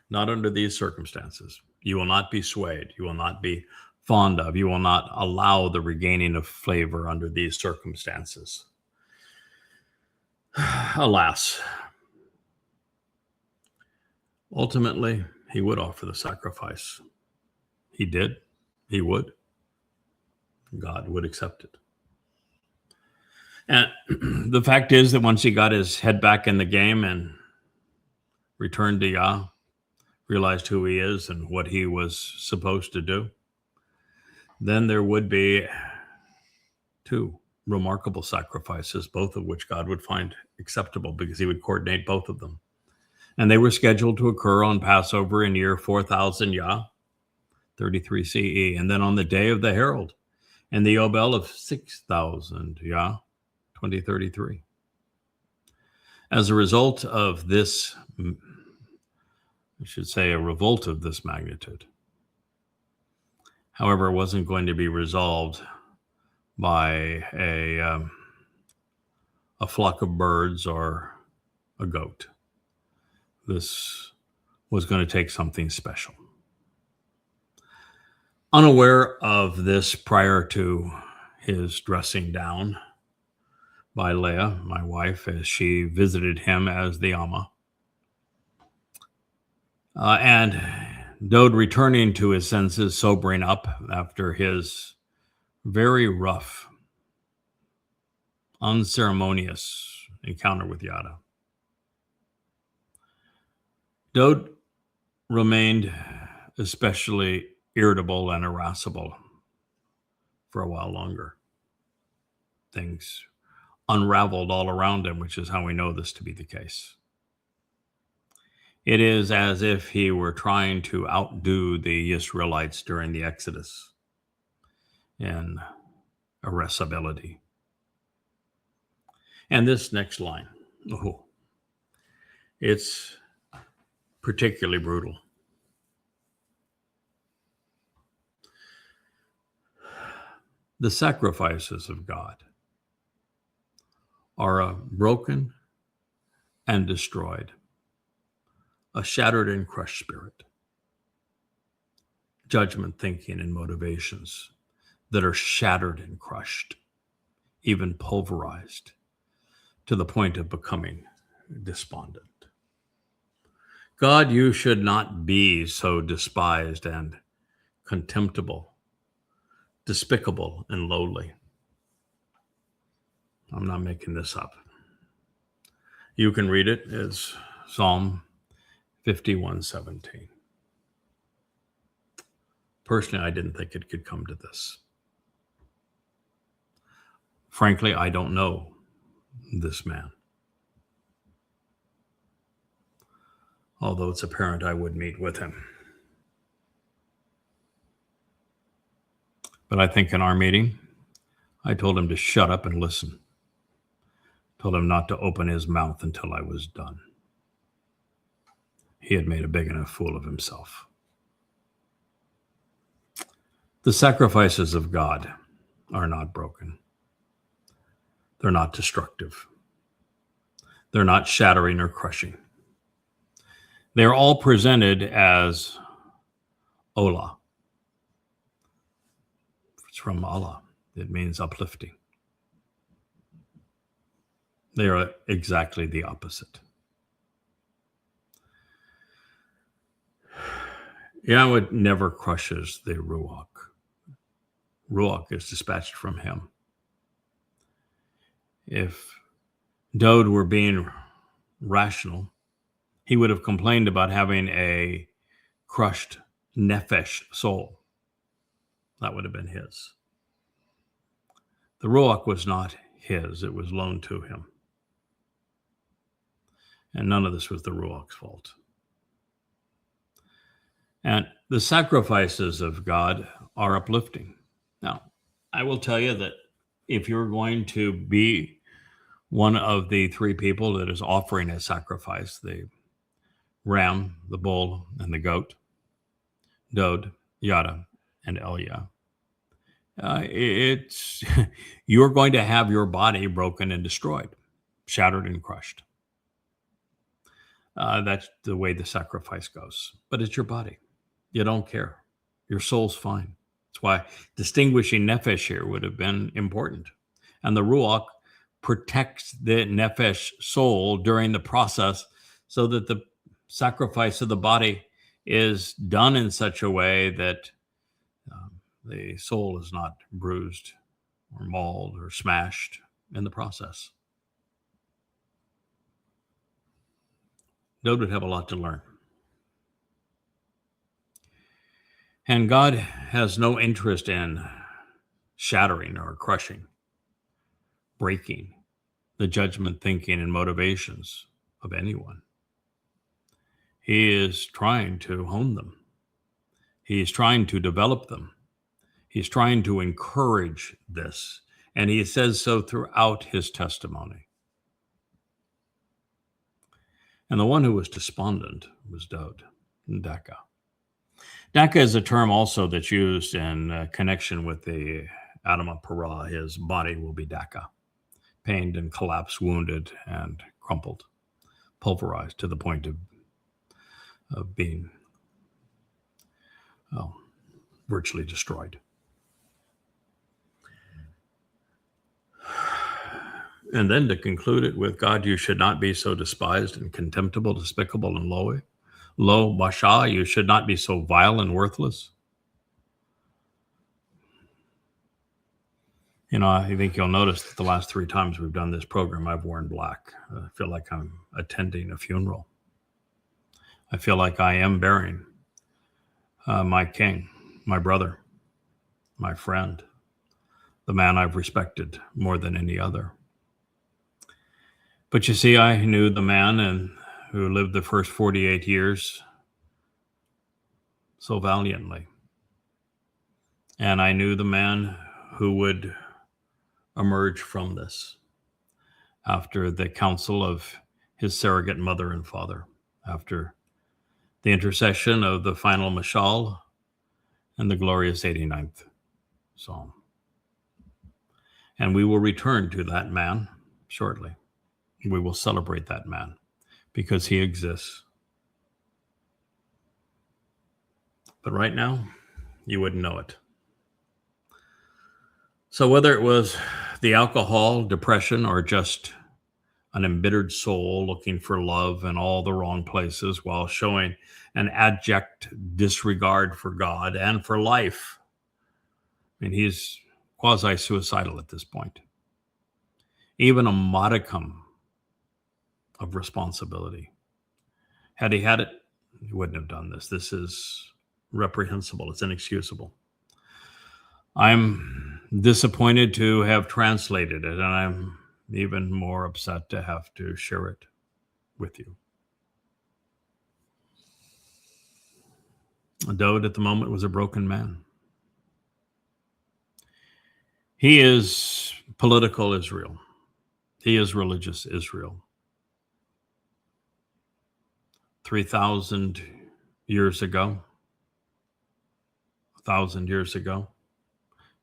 Not under these circumstances. You will not be swayed. You will not be fond of. You will not allow the regaining of flavor under these circumstances. Alas, ultimately, he would offer the sacrifice. He did. He would. God would accept it. And the fact is that once he got his head back in the game and returned to Yah, realized who he is and what he was supposed to do, then there would be two remarkable sacrifices, both of which God would find acceptable because he would coordinate both of them. And they were scheduled to occur on Passover in year 4000 Yah, 33 CE, and then on the day of the Herald in the Yobel of 6000 Yah, 2033. As a result of this, I should say a revolt of this magnitude, however, it wasn't going to be resolved by a flock of birds or a goat. This was going to take something special. Unaware of this prior to his dressing down by Leah, my wife, as she visited him as the Amma, and Dowd returning to his senses, sobering up after his very rough, unceremonious encounter with Yada. Dowd remained especially irritable and irascible for a while longer. Things unraveled all around him, which is how we know this to be the case. It is as if he were trying to outdo the Israelites during the Exodus in irascibility. And this next line, it's particularly brutal. The sacrifices of God are a broken and destroyed, a shattered and crushed spirit, judgment thinking and motivations that are shattered and crushed, even pulverized to the point of becoming despondent. God, you should not be so despised and contemptible, despicable and lowly. I'm not making this up. You can read it as Psalm 51:17. Personally, I didn't think it could come to this. Frankly, I don't know this man. Although it's apparent I would meet with him. But I think in our meeting, I told him to shut up and listen. Told him not to open his mouth until I was done. He had made a big enough fool of himself. The sacrifices of God are not broken. They're not destructive. They're not shattering or crushing. They're all presented as Olah. It's from Allah. It means uplifting. They are exactly the opposite. Yahowah never crushes the Ruwach. Ruwach is dispatched from him. If Dowd were being rational, he would have complained about having a crushed nefesh soul. That would have been his. The Ruwach was not his. It was loaned to him. And none of this was the Ruwach's fault. And the sacrifices of God are uplifting. Now, I will tell you that if you're going to be one of the three people that is offering a sacrifice, the ram, the bull, and the goat, Dowd, Yada, and Elia, you're going to have your body broken and destroyed, shattered and crushed. That's the way the sacrifice goes. But it's your body. You don't care. Your soul's fine. That's why distinguishing nefesh here would have been important. And the Ruwach protects the nefesh soul during the process so that the sacrifice of the body is done in such a way that the soul is not bruised or mauled or smashed in the process. Dowd would have a lot to learn. And God has no interest in shattering or crushing, breaking the judgment thinking and motivations of anyone. He is trying to hone them. He is trying to develop them. He's trying to encourage this. And he says so throughout his testimony. And the one who was despondent was Dowd, Daka. Daka is a term also that's used in connection with the Adama Para. His body will be Daka, pained and collapsed, wounded and crumpled, pulverized to the point of being virtually destroyed. And then to conclude it with, God, you should not be so despised and contemptible, despicable, and low, Basha, you should not be so vile and worthless. You know, I think you'll notice that the last 3 times we've done this program, I've worn black. I feel like I'm attending a funeral. I feel like I am burying my king, my brother, my friend, the man I've respected more than any other. But you see, I knew the man who lived the first 48 years so valiantly. And I knew the man who would emerge from this after the counsel of his surrogate mother and father, after the intercession of the final mashal and the glorious 89th Psalm. And we will return to that man shortly. We will celebrate that man because he exists. But right now, you wouldn't know it. So whether it was the alcohol, depression, or just an embittered soul looking for love in all the wrong places while showing an abject disregard for God and for life, I mean, he's quasi-suicidal at this point. Even a modicum of responsibility. Had he had it, he wouldn't have done this. This is reprehensible. It's inexcusable. I'm disappointed to have translated it, and I'm even more upset to have to share it with you. Dowd at the moment was a broken man. He is political Israel. He is religious Israel. 3,000 years ago, 1,000 years ago,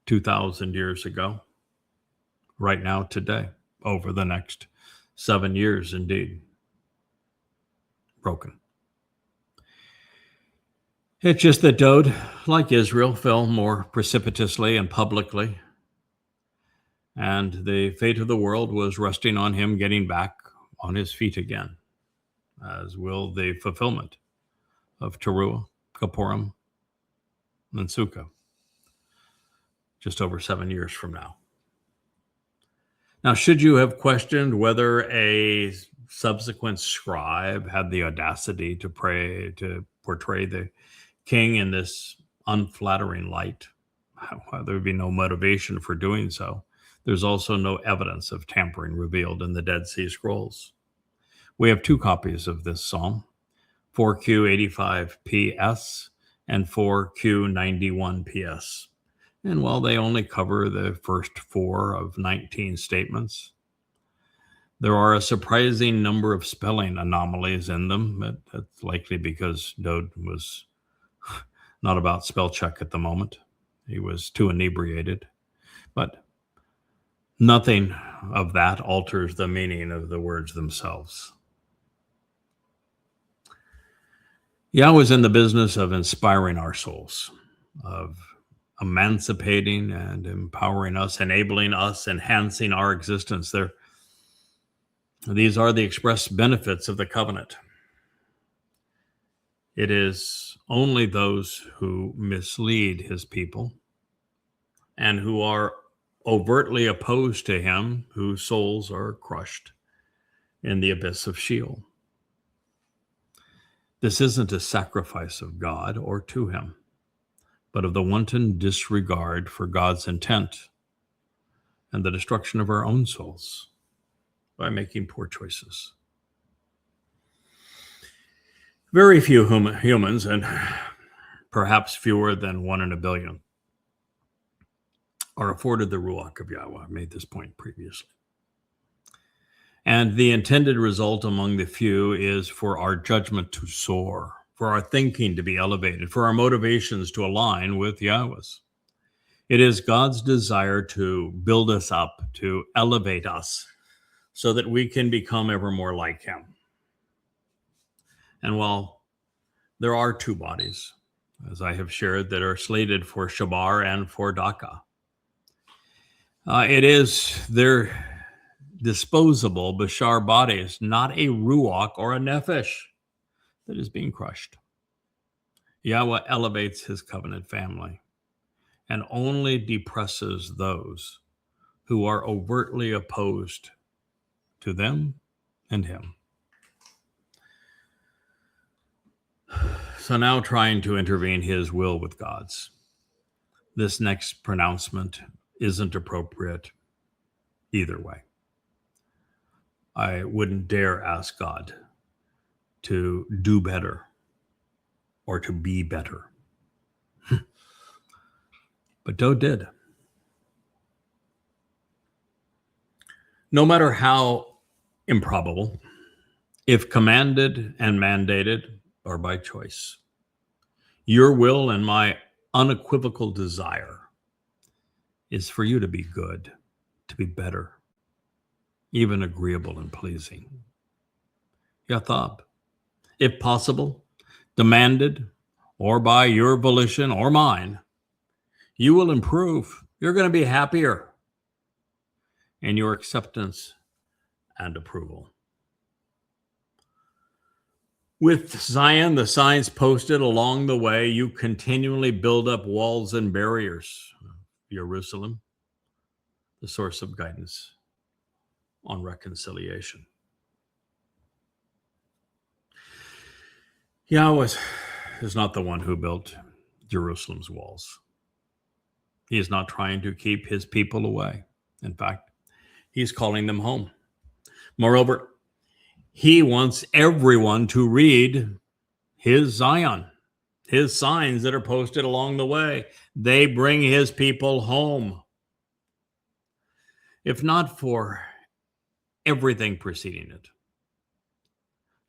2,000 years ago, right now, today, over the next 7 years, indeed. Broken. It's just that Dowd, like Israel, fell more precipitously and publicly, and the fate of the world was resting on him getting back on his feet again, as will the fulfillment of Teruah, Parym, and Sukkah, just over 7 years from now. Now, should you have questioned whether a subsequent scribe had the audacity to portray the king in this unflattering light, well, there would be no motivation for doing so. There's also no evidence of tampering revealed in the Dead Sea Scrolls. We have two copies of this psalm, 4Q85PS and 4Q91PS. And while they only cover the first 4 of 19 statements, there are a surprising number of spelling anomalies in them. That's likely because Dowd was not about spell check at the moment. He was too inebriated. But nothing of that alters the meaning of the words themselves. Yahowah is in the business of inspiring our souls, of emancipating and empowering us, enabling us, enhancing our existence. These are the express benefits of the covenant. It is only those who mislead his people and who are overtly opposed to him whose souls are crushed in the abyss of Sheol. This isn't a sacrifice of God or to him, but of the wanton disregard for God's intent and the destruction of our own souls by making poor choices. Very few humans, and perhaps fewer than 1 in a billion, are afforded the Ruwach of Yahowah. I made this point previously. And the intended result among the few is for our judgment to soar, for our thinking to be elevated, for our motivations to align with Yahowah's. It is God's desire to build us up, to elevate us, so that we can become ever more like him. And while there are 2 bodies, as I have shared, that are slated for Shabar and for Daka, it is their disposable Bashar bodies, not a Ruwach or a Nefesh, that is being crushed. Yahowah elevates his covenant family and only depresses those who are overtly opposed to them and him. So now trying to intervene his will with God's. This next pronouncement isn't appropriate either way. I wouldn't dare ask God to do better or to be better. But Dowd did. No matter how improbable, if commanded and mandated or by choice, your will and my unequivocal desire is for you to be good, be better, even agreeable and pleasing. Yathab, if possible, demanded, or by your volition or mine, you will improve. You're going to be happier in your acceptance and approval. With Zion, the signs posted along the way, you continually build up walls and barriers. Jerusalem, the source of guidance on reconciliation. Yahowah is not the one who built Jerusalem's walls. He is not trying to keep his people away. In fact, he's calling them home. Moreover, he wants everyone to read his Zion, his signs that are posted along the way. They bring his people home. If not for everything preceding it.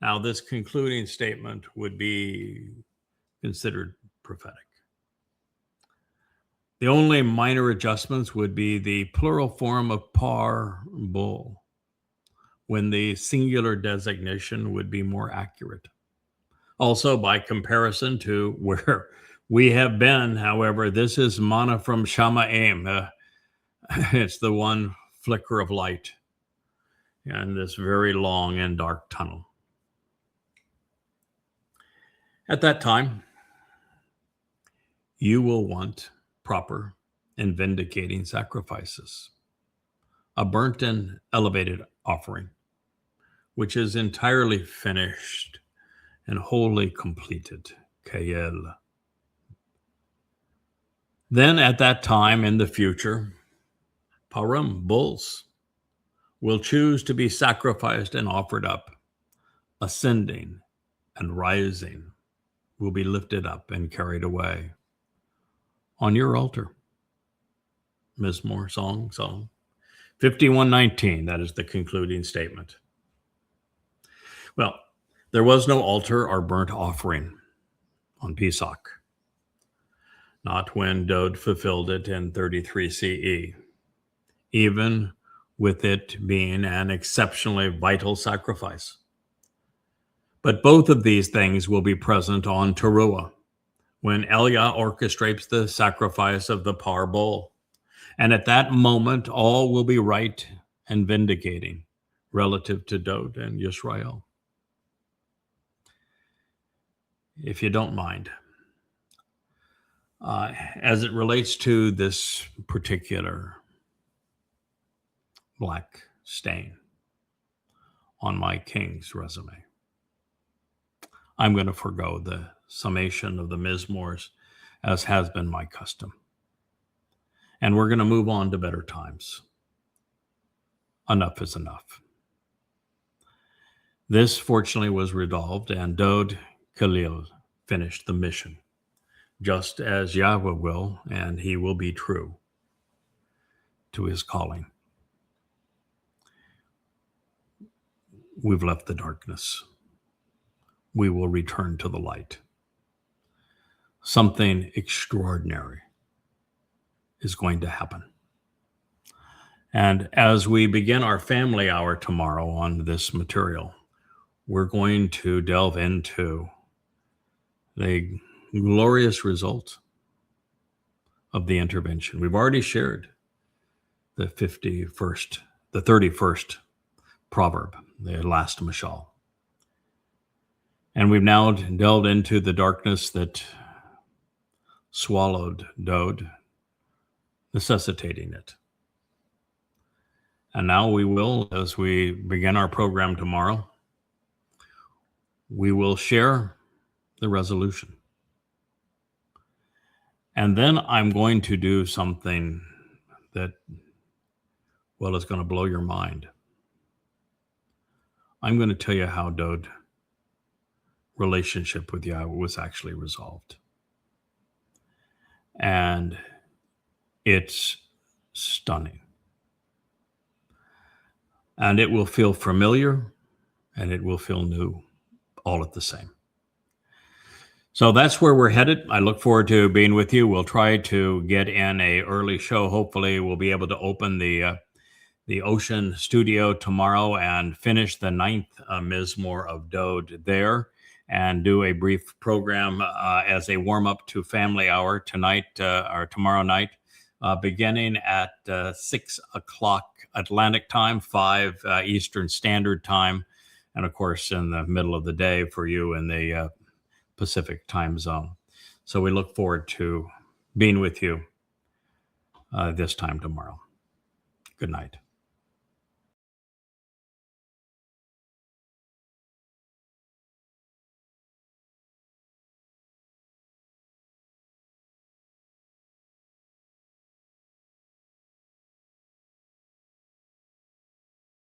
Now, this concluding statement would be considered prophetic. The only minor adjustments would be the plural form of parym, when the singular designation would be more accurate. Also, by comparison to where we have been, however, this is manna from Shamayim. It's the one flicker of light in this very long and dark tunnel. At that time, you will want proper and vindicating sacrifices, a burnt and elevated offering, which is entirely finished and wholly completed. Kael. Then at that time in the future, parym, bulls, will choose to be sacrificed and offered up. Ascending and rising will be lifted up and carried away on your altar. Mizmowr, Song 51:19, that is the concluding statement. Well, there was no altar or burnt offering on Pesach, not when Dowd fulfilled it in 33 CE, even with it being an exceptionally vital sacrifice. But both of these things will be present on Ruwach, when Elia orchestrates the sacrifice of the par bull. And at that moment, all will be right and vindicating relative to Dowd and Yisrael. If you don't mind, as it relates to this particular black stain on my king's resume, I'm going to forego the summation of the Mizmowrs, as has been my custom. And we're going to move on to better times. Enough is enough. This, fortunately, was resolved, and Dowd Khalil finished the mission, just as Yahowah will, and he will be true to his calling. We've left the darkness. We will return to the light. Something extraordinary is going to happen. And as we begin our family hour tomorrow on this material, we're going to delve into the glorious result of the intervention. We've already shared the 31st proverb, the last mashal. And we've now delved into the darkness that swallowed Dowd, necessitating it. And now we will, as we begin our program tomorrow, we will share the resolution. And then I'm going to do something that, well, is going to blow your mind. I'm going to tell you how Dowd's relationship with Yahowah was actually resolved. And it's stunning. And it will feel familiar and it will feel new all at the same. So that's where we're headed. I look forward to being with you. We'll try to get in an early show. Hopefully we'll be able to open the the Ocean Studio tomorrow and finish the 9th Mizmowr of Dowd there, and do a brief program as a warm-up to Family Hour tonight or tomorrow night, beginning at 6 o'clock Atlantic time, 5 Eastern Standard Time, and of course in the middle of the day for you in the Pacific time zone. So we look forward to being with you this time tomorrow. Good night.